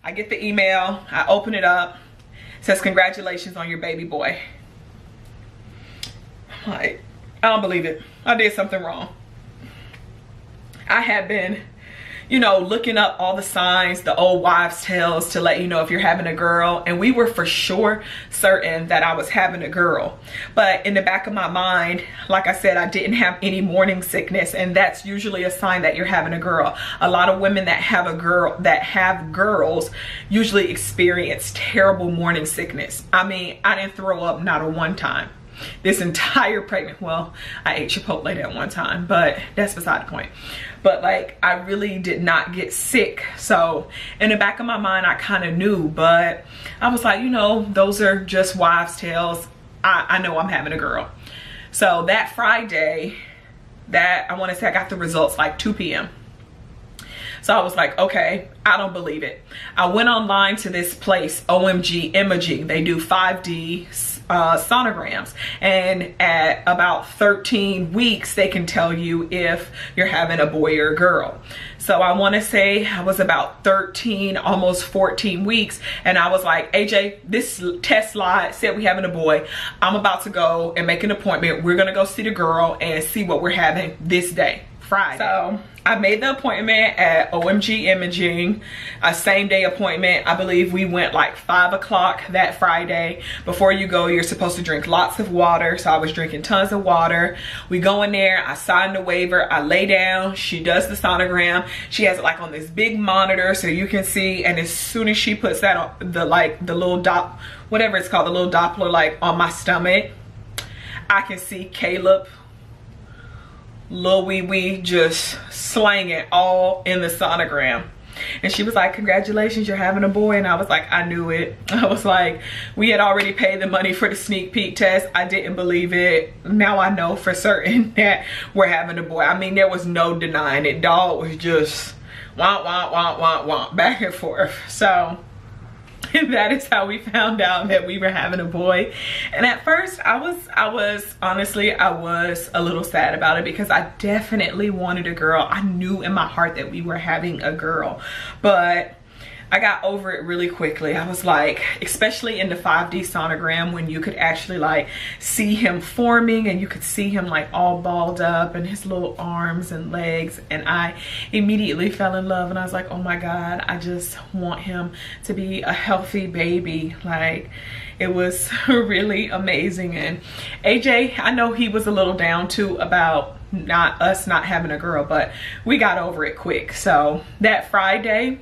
I get the email, I open it up, it says congratulations on your baby boy. I'm like, I don't believe it. I did something wrong. I had been, you know, looking up all the signs, the old wives' tales to let you know if you're having a girl, and we were for sure certain that I was having a girl. But in the back of my mind, like I said, I didn't have any morning sickness, and that's usually a sign that you're having a girl. A lot of women that have a girl, that have girls, usually experience terrible morning sickness. I mean, I didn't throw up not a one time. This entire pregnant, well, I ate Chipotle that one time, but that's beside the point. But like, I really did not get sick. So in the back of my mind, I kind of knew, but I was like, you know, those are just wives' tales. I know I'm having a girl. So that Friday, that I want to say I got the results like 2 p.m. So I was like, okay, I don't believe it. I went online to this place, OMG Imaging. They do 5D sonograms, and at about 13 weeks they can tell you if you're having a boy or a girl. So I want to say I was about 13, almost 14 weeks, and I was like, AJ, this test slide said we having a boy. I'm about to go and make an appointment. We're gonna go see the girl and see what we're having this day, Friday. So I made the appointment at OMG Imaging, a same day appointment. I believe we went like 5 o'clock that Friday. Before you go, you're supposed to drink lots of water. So I was drinking tons of water. We go in there, I sign the waiver, I lay down, she does the sonogram. She has it like on this big monitor so you can see, and as soon as she puts that on the little dot, whatever it's called, the little Doppler like on my stomach, I can see Caleb, Lil Wee Wee, just slang it all in the sonogram. And she was like, congratulations, you're having a boy. And I was like, I knew it. I was like, we had already paid the money for the sneak peek test. I didn't believe it. Now I know for certain that we're having a boy. I mean, there was no denying it. Dog was just wah, wah, wah, wah, wah, back and forth. So that is how we found out that we were having a boy. And at first I was honestly, I was a little sad about it because I definitely wanted a girl. I knew in my heart that we were having a girl, but I got over it really quickly. I was like, especially in the 5D sonogram, when you could actually like see him forming and you could see him like all balled up and his little arms and legs, and I immediately fell in love. And I was like, oh my God, I just want him to be a healthy baby. Like, it was really amazing. And AJ, I know he was a little down too about us not having a girl, but we got over it quick. So that Friday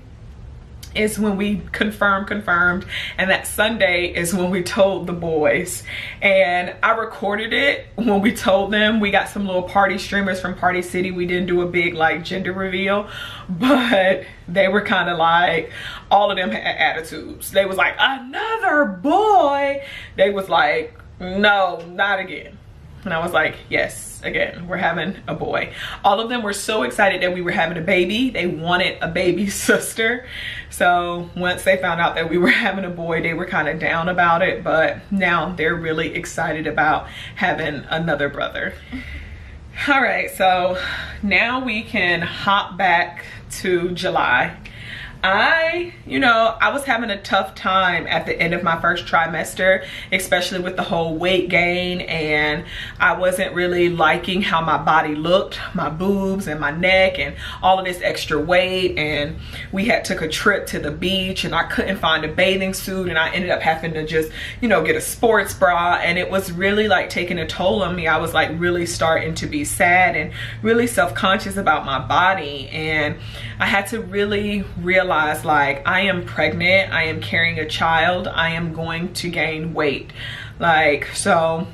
is when we confirmed, and that Sunday is when we told the boys. And I recorded it when we told them. We got some little party streamers from Party City. We didn't do a big like gender reveal, but they were kind of like, all of them had attitudes. They was like, another boy. They was like, no, not again. And I was like, yes, again, we're having a boy. All of them were so excited that we were having a baby. They wanted a baby sister. So once they found out that we were having a boy, they were kind of down about it, but now they're really excited about having another brother. All right, so now we can hop back to July. I was having a tough time at the end of my first trimester, especially with the whole weight gain, and I wasn't really liking how my body looked, my boobs and my neck and all of this extra weight. And we had took a trip to the beach and I couldn't find a bathing suit, and I ended up having to just, get a sports bra, and it was really like taking a toll on me. I was like really starting to be sad and really self-conscious about my body, and I had to really realize, like, I am pregnant, I am carrying a child, I am going to gain weight. Like, so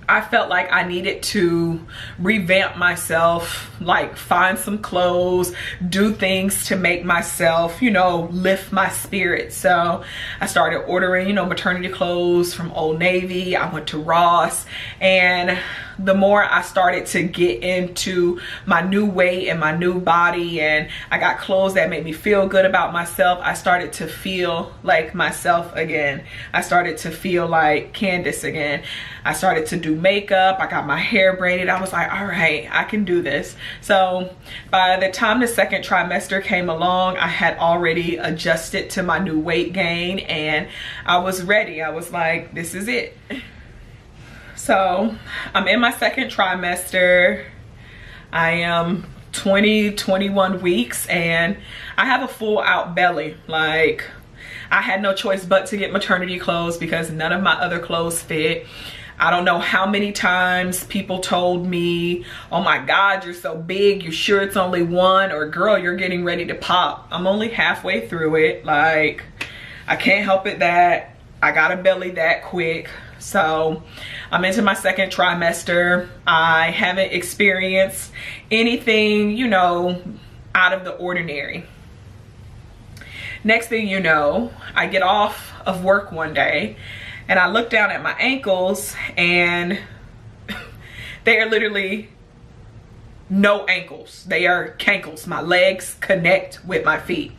I felt like I needed to revamp myself, like find some clothes, do things to make myself, lift my spirits. So I started ordering, maternity clothes from Old Navy. I went to Ross, and the more I started to get into my new weight and my new body, and I got clothes that made me feel good about myself, I started to feel like myself again. I started to feel like Candace again. I started to do makeup. I got my hair braided. I was like, all right, I can do this. So by the time the second trimester came along, I had already adjusted to my new weight gain, and I was ready. I was like, this is it. So I'm in my second trimester. I am 21 weeks, and I have a full out belly. Like, I had no choice but to get maternity clothes because none of my other clothes fit. I don't know how many times people told me, oh my God, you're so big, you sure it's only one? Or girl, you're getting ready to pop. I'm only halfway through it. Like, I can't help it that I got a belly that quick. So I'm into my second trimester. I haven't experienced anything, you know, out of the ordinary. Next thing you know, I get off of work one day and I look down at my ankles, and they are literally no ankles. They are cankles. My legs connect with my feet.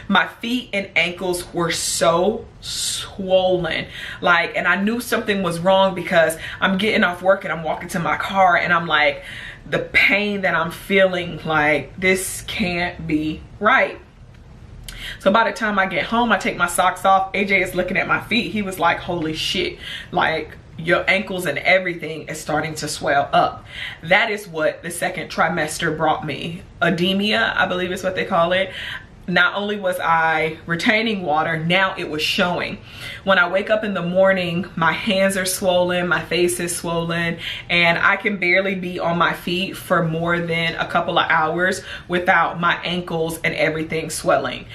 My feet and ankles were so swollen. Like, and I knew something was wrong because I'm getting off work and I'm walking to my car, and I'm like, the pain that I'm feeling, like, this can't be right. So by the time I get home, I take my socks off. AJ is looking at my feet. He was like, holy shit, like, your ankles and everything is starting to swell up. That is what the second trimester brought me. Edema, I believe is what they call it. Not only was I retaining water, now it was showing. When I wake up in the morning, my hands are swollen, my face is swollen, and I can barely be on my feet for more than a couple of hours without my ankles and everything swelling.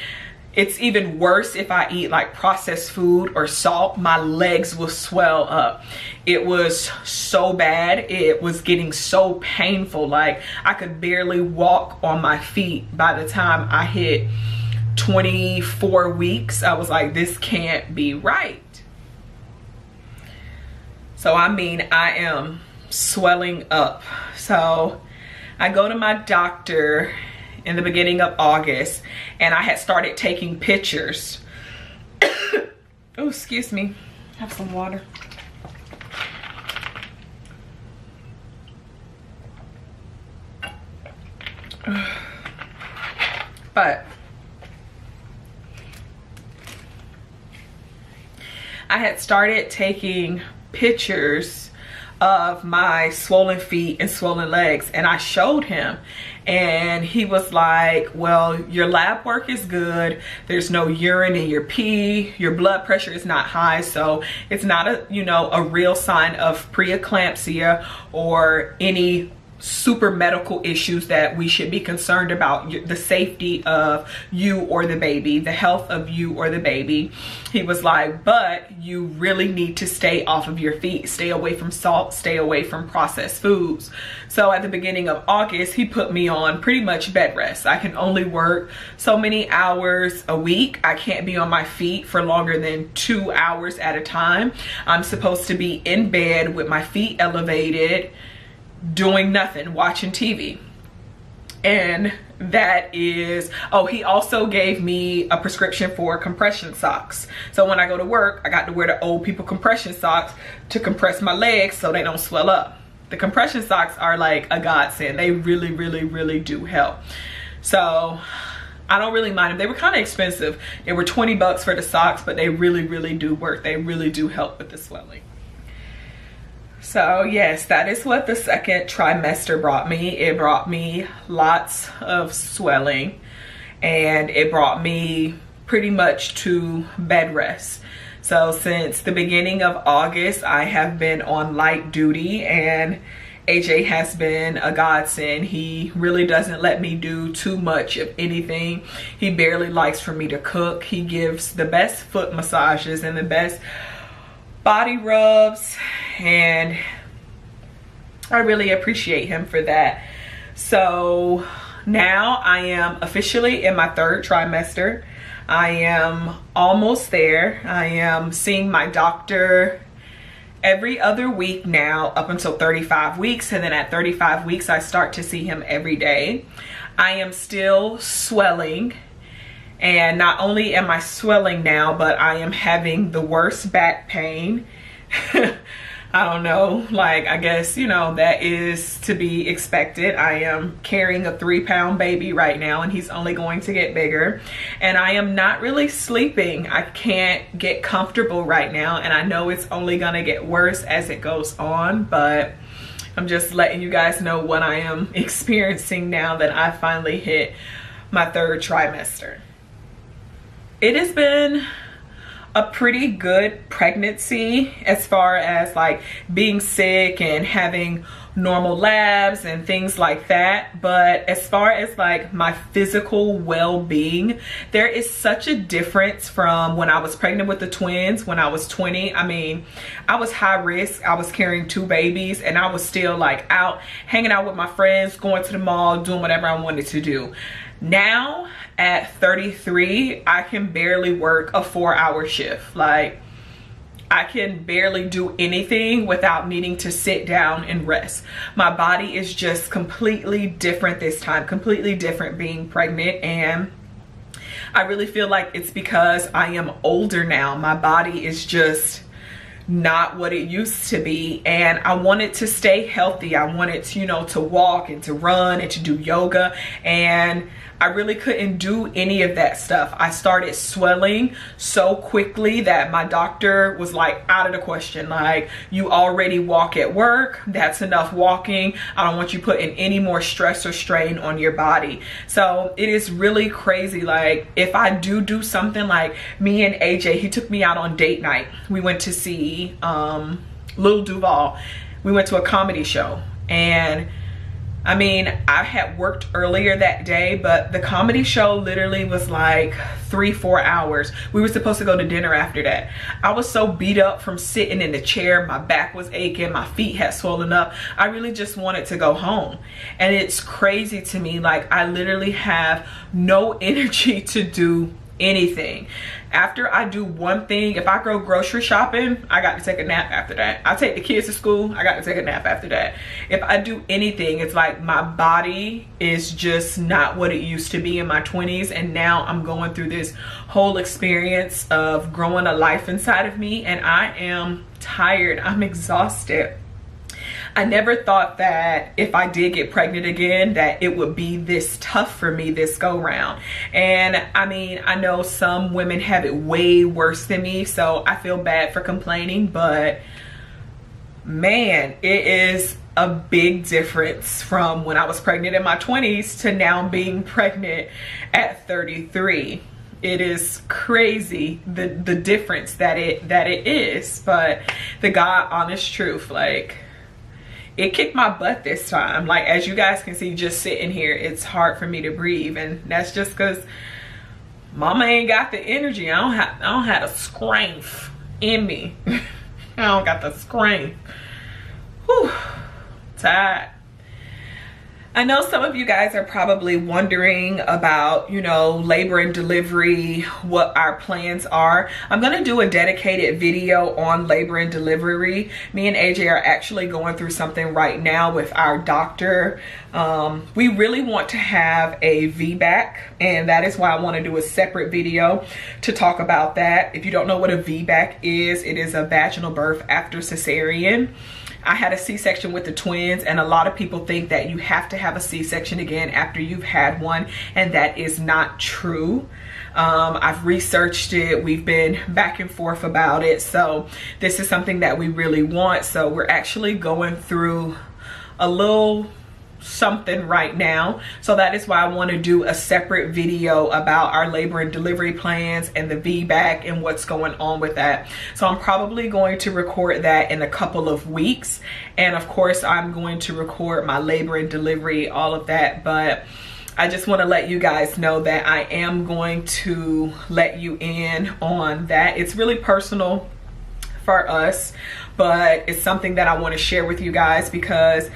It's even worse if I eat like processed food or salt. My legs will swell up. It was so bad. It was getting so painful. Like, I could barely walk on my feet by the time I hit 24 weeks. I was like, this can't be right. So I mean, I am swelling up. So I go to my doctor in the beginning of August, and I had started taking pictures. Oh, excuse me. Have some water. But I had started taking pictures of my swollen feet and swollen legs, and I showed him, and he was like, well, your lab work is good, there's no urine in your pee, your blood pressure is not high, so it's not a, you know, a real sign of pre-eclampsia or any super medical issues that we should be concerned about, the safety of you or the baby, the health of you or the baby. He was like, but you really need to stay off of your feet, stay away from salt, stay away from processed foods. So at the beginning of August, he put me on pretty much bed rest. I can only work so many hours a week. I can't be on my feet for longer than 2 hours at a time. I'm supposed to be in bed with my feet elevated, doing nothing, watching TV. And that is, oh, he also gave me a prescription for compression socks. So when I go to work, I got to wear the old people compression socks to compress my legs so they don't swell up. The compression socks are like a godsend. They really, really, really do help. So I don't really mind them. They were kind of expensive. They were 20 bucks for the socks, but they really, really do work. They really do help with the swelling. So yes, that is what the second trimester brought me. It brought me lots of swelling, and it brought me pretty much to bed rest. So since the beginning of August, I have been on light duty, and AJ has been a godsend. He really doesn't let me do too much of anything. He barely likes for me to cook. He gives the best foot massages and the best body rubs, and I really appreciate him for that. So now I am officially in my third trimester. I am almost there. I am seeing my doctor every other week now up until 35 weeks. And then at 35 weeks, I start to see him every day. I am still swelling. And not only am I swelling now, but I am having the worst back pain. I don't know, like, I guess, you know, that is to be expected. I am carrying a 3-pound baby right now, and he's only going to get bigger. And I am not really sleeping. I can't get comfortable right now, and I know it's only gonna get worse as it goes on, but I'm just letting you guys know what I am experiencing now that I finally hit my 3rd trimester. It has been a pretty good pregnancy as far as like being sick and having normal labs and things like that, but as far as like my physical well-being, there is such a difference from when I was pregnant with the twins when I was 20. I mean, I was high risk. I was carrying 2 babies, and I was still like out hanging out with my friends, going to the mall, doing whatever I wanted to do. Now at 33, I can barely work a 4-hour shift. Like, I can barely do anything without needing to sit down and rest. My body is just completely different this time, completely different being pregnant. And I really feel like it's because I am older now. My body is just not what it used to be, and I wanted to stay healthy. I wanted to, you know, to walk and to run and to do yoga, and I really couldn't do any of that stuff. I started swelling so quickly that my doctor was like, out of the question. Like, you already walk at work. That's enough walking. I don't want you putting any more stress or strain on your body. So it is really crazy. Like, if I do something, like me and AJ, he took me out on date night. We went to see Lil Duval. We went to a comedy show, and I mean, I had worked earlier that day, but the comedy show literally was like 3-4 hours. We were supposed to go to dinner after that. I was so beat up from sitting in the chair. My back was aching. My feet had swollen up. I really just wanted to go home. And it's crazy to me. Like, I literally have no energy to do anything. After I do one thing, if I go grocery shopping, I got to take a nap after that. I take the kids to school, I got to take a nap after that. If I do anything, it's like my body is just not what it used to be in my 20s, and now I'm going through this whole experience of growing a life inside of me, and I am tired. I'm exhausted. I never thought that if I did get pregnant again, that it would be this tough for me this go round. And I mean, I know some women have it way worse than me, so I feel bad for complaining, but man, it is a big difference from when I was pregnant in my 20s to now being pregnant at 33. It is crazy the difference that it is, but the God honest truth, like, it kicked my butt this time. Like, as you guys can see, just sitting here, it's hard for me to breathe, and that's just because mama ain't got the energy. I don't have the strength in me. I don't got the strength. Whew, tired. I know some of you guys are probably wondering about, you know, labor and delivery, what our plans are. I'm going to do a dedicated video on labor and delivery. Me and AJ are actually going through something right now with our doctor. We really want to have a VBAC, and that is why I want to do a separate video to talk about that. If you don't know what a VBAC is, it is a vaginal birth after cesarean. I had a C-section with the twins, and a lot of people think that you have to have a C-section again after you've had one, and that is not true. I've researched it. We've been back and forth about it. So this is something that we really want. So we're actually going through a little something right now, so that is why I want to do a separate video about our labor and delivery plans and the VBAC and what's going on with that. So I'm probably going to record that in a couple of weeks, and of course I'm going to record my labor and delivery, all of that. But I just want to let you guys know that I am going to let you in on that. It's really personal for us, but it's something that I want to share with you guys, because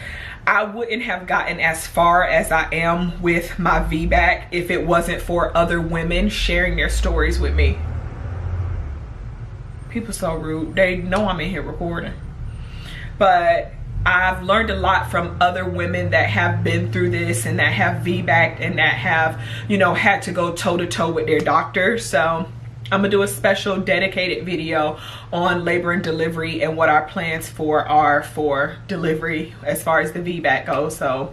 I wouldn't have gotten as far as I am with my VBAC if it wasn't for other women sharing their stories with me. People so rude. They know I'm in here recording. but I've learned a lot from other women that have been through this and that have VBAC'd and that have, you know, had to go toe to toe with their doctor. So I'm gonna do a special dedicated video on labor and delivery and what our plans are for delivery as far as the VBAC goes. So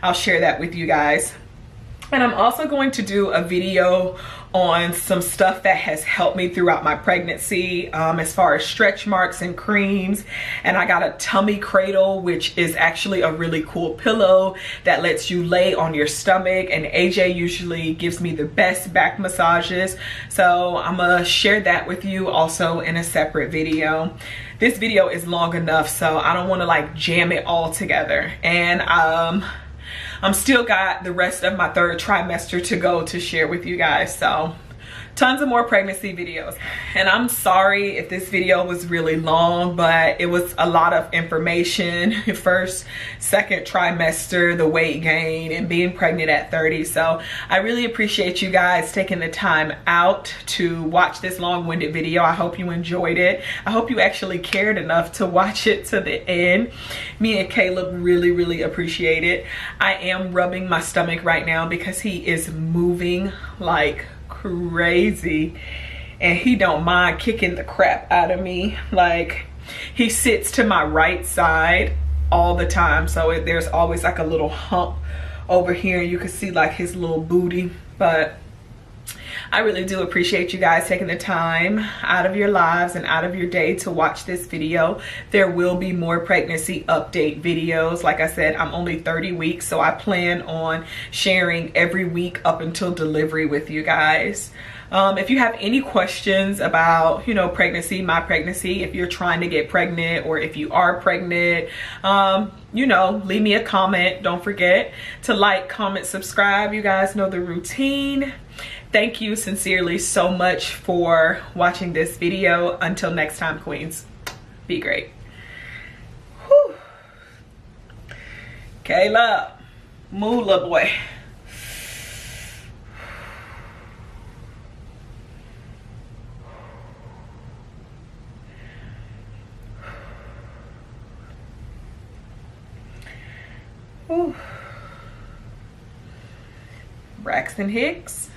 I'll share that with you guys. And I'm also going to do a video on some stuff that has helped me throughout my pregnancy, as far as stretch marks and creams. And I got a tummy cradle, which is actually a really cool pillow that lets you lay on your stomach, and AJ usually gives me the best back massages. So I'm gonna share that with you also in a separate video. This video is long enough, so I don't want to like jam it all together. And I'm still got the rest of my 3rd trimester to go to share with you guys. So tons of more pregnancy videos. And I'm sorry if this video was really long, but it was a lot of information. 1st, 2nd trimester, the weight gain, and being pregnant at 30. So I really appreciate you guys taking the time out to watch this long-winded video. I hope you enjoyed it. I hope you actually cared enough to watch it to the end. Me and Caleb really appreciate it. I am rubbing my stomach right now because he is moving like crazy, and he don't mind kicking the crap out of me. Like, he sits to my right side all the time, so there's always like a little hump over here, and you can see like his little booty. But I really do appreciate you guys taking the time out of your lives and out of your day to watch this video. There will be more pregnancy update videos. Like I said, I'm only 30 weeks, so I plan on sharing every week up until delivery with you guys. If you have any questions about, you know, pregnancy, my pregnancy, if you're trying to get pregnant, or if you are pregnant, you know, leave me a comment. Don't forget to like, comment, subscribe. You guys know the routine. Thank you sincerely so much for watching this video. Until next time, queens, be great. Whew. Caleb, move, little boy. Whew. Braxton Hicks.